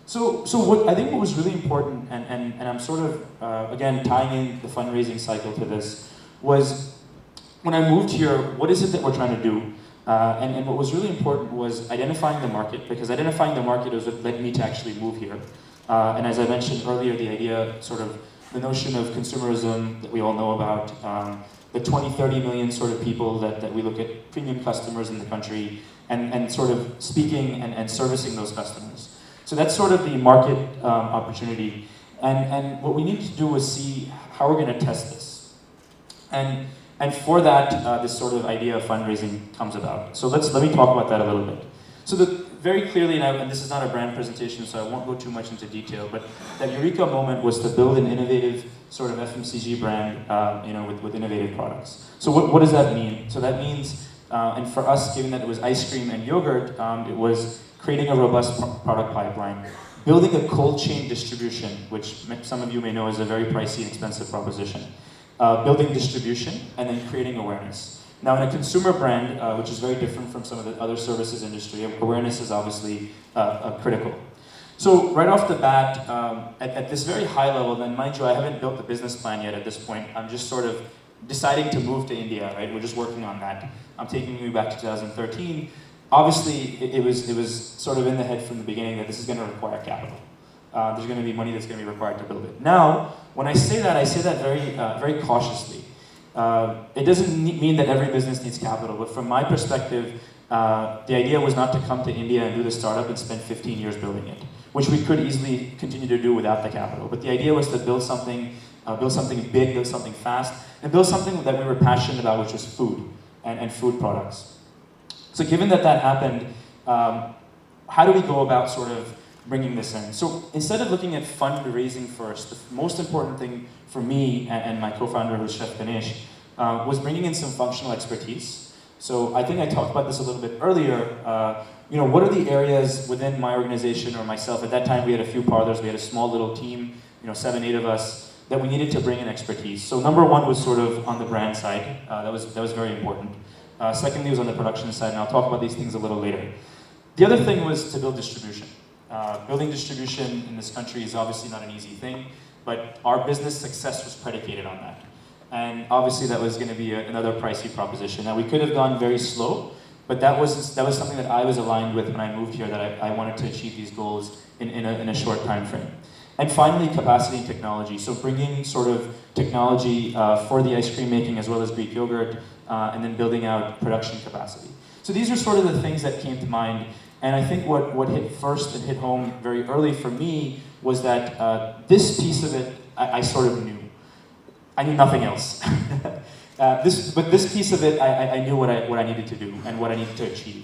So what I think what was really important, and I'm sort of, again, tying in the fundraising cycle to this, was when I moved here, what is it that we're trying to do? And what was really important was identifying the market, because identifying the market is what led me to actually move here. And as I mentioned earlier, the idea, sort of, the notion of consumerism that we all know about, the 20, 30 million sort of people that we look at, premium customers in the country, and sort of speaking and servicing those customers. So that's sort of the market opportunity. And what we need to do is see how we're going to test this. And for that, this sort of idea of fundraising comes about. So let me talk about that a little bit. So very clearly, and this is not a brand presentation, so I won't go too much into detail, but that Eureka moment was to build an innovative sort of FMCG brand, with innovative products. So what does that mean? So that means, and for us, given that it was ice cream and yogurt, it was creating a robust product pipeline, building a cold chain distribution, which some of you may know is a very pricey and expensive proposition, building distribution, and then creating awareness. Now, in a consumer brand, which is very different from some of the other services industry, awareness is obviously critical. So right off the bat, at this very high level, and mind you, I haven't built the business plan yet at this point. I'm just sort of deciding to move to India, right? We're just working on that. I'm taking you back to 2013. Obviously, it was sort of in the head from the beginning that this is going to require capital. There's going to be money that's going to be required to build it. Now, when I say that very cautiously. It doesn't mean that every business needs capital, but from my perspective, the idea was not to come to India and do the startup and spend 15 years building it, which we could easily continue to do without the capital. But the idea was to build something big, build something fast, and build something that we were passionate about, which was food and food products. So given that happened, how do we go about sort of bringing this in? So instead of looking at fundraising first, the most important thing for me and my co-founder, who's Chef Ganesh, was bringing in some functional expertise. So I think I talked about this a little bit earlier. What are the areas within my organization or myself? At that time, we had a few parlors. We had a small little team, 7, 8 of us, that we needed to bring in expertise. So number one was sort of on the brand side. That was very important. Secondly was on the production side, and I'll talk about these things a little later. The other thing was to build distribution. Building distribution in this country is obviously not an easy thing, but our business success was predicated on that. And obviously that was going to be another pricey proposition. Now we could have gone very slow, but that was something that I was aligned with when I moved here, that I wanted to achieve these goals in a short time frame. And finally, capacity and technology. So bringing sort of technology for the ice cream making as well as Greek yogurt, and then building out production capacity. So these are sort of the things that came to mind. And I think what hit first and hit home very early for me was that this piece of it, I sort of knew. I knew nothing else. But this piece of it, I knew what I needed to do and what I needed to achieve.